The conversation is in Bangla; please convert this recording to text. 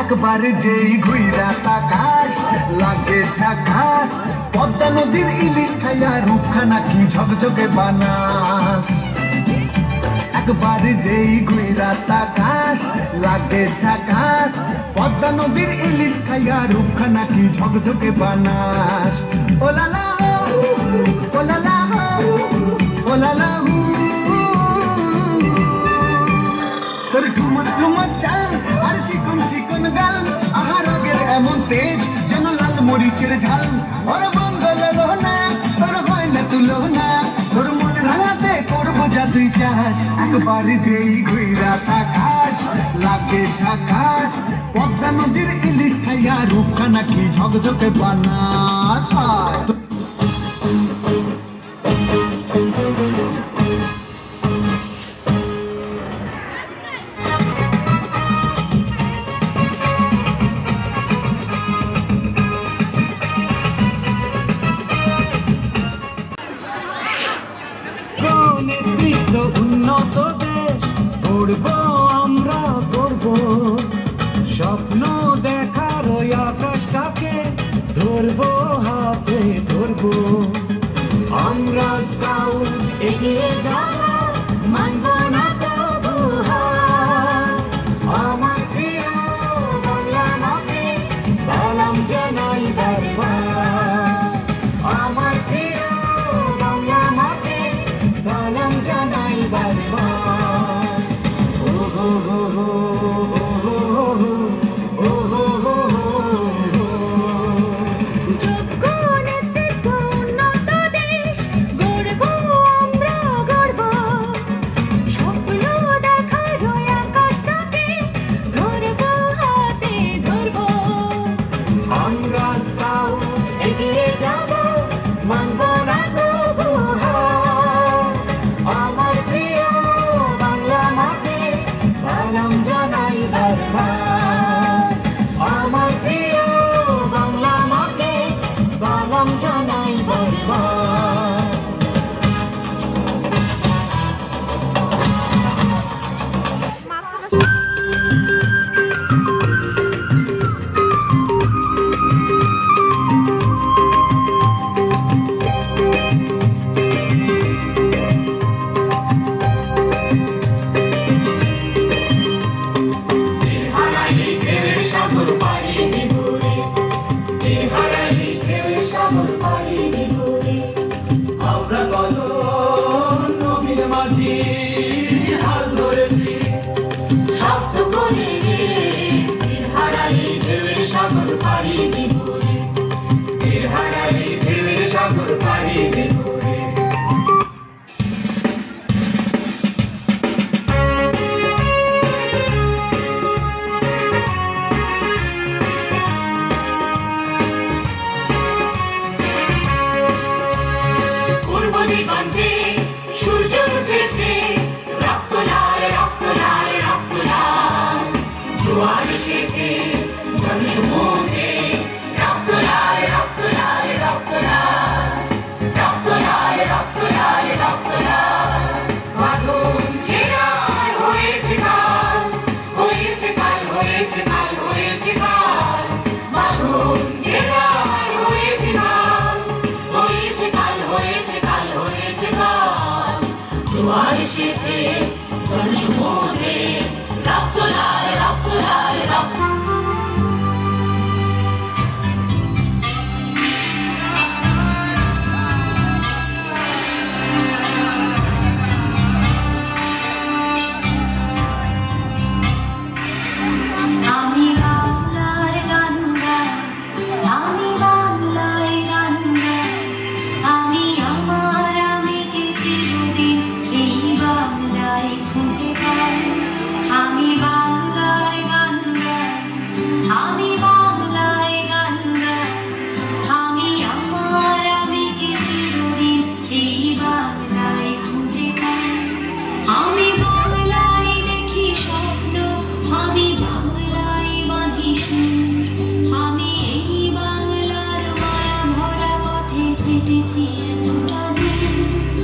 একবার যেই ঘুইরা তাকাস লাগে ঝাকাস, পদ্মা নদীর ইলিশ খাইয়া রূপখানা কি ঝকঝকে বানাস। একবার যেই ঘুইরা তাকাস লাগে ঝাকাস, পদ্মা নদীর ইলিশ খাইয়া রূপখানা কি ঝকঝকে বানাস। ও লালা ও লালা ও ওলালা তোর ঠুমক ঠুমক চাল আর চিকন চিকন গাল আহার আগের এমন তেজ যেন লাল মরিচের ঝাল ওর বঙ্গল লোনা তোর হয় না তুলনা তোর মন রাঙাতে করবো যা তুই চাস একবার যেই ঘুইরা তাকাস লাগে ঝাকাস পদ্মা নদীর ইলিশ খাইয়া রূপখানা কি ঝকঝকে বানাস নেতৃত্ব উন্নত দেশ গড়ব আমরা গড়ব স্বপ্ন দেখার ওই আকাশটাকে ধরবো হাতে ধরবো আমরা স্কাউট এগিয়ে যাব মানব না তবু হার আমার প্রিয় বাংলা মাকে সালাম জানাই বারবার আমার প্রিয় বাংলা মাকে সালাম জানাই বারবার ও হো হো হো আমার প্রিয় বাংলা মাকে সালাম জানাই বারবার সূর্য উঠেছে রক্ত লাল রক্ত লাল রক্ত লাল জোয়ার এসেছে জনসমুদ্রে রক্ত লাল রক্ত লাল রক্ত লাল রক্ত লাল রক্ত লাল রক্ত লাল আগুন ছেড়ার হয়েছে কাল হয়েছে কাল হয়েছে কাল হয়েছে কাল আগুন ছেড়ার হয়েছে কাল হয়েছে কাল হয়েছে কাল হয়েছে কাল জোয়ার এসেছে জনসমুদ্রে রক্ত লাল রক্ত লাল রক্ত কেটেছি এতটা দিন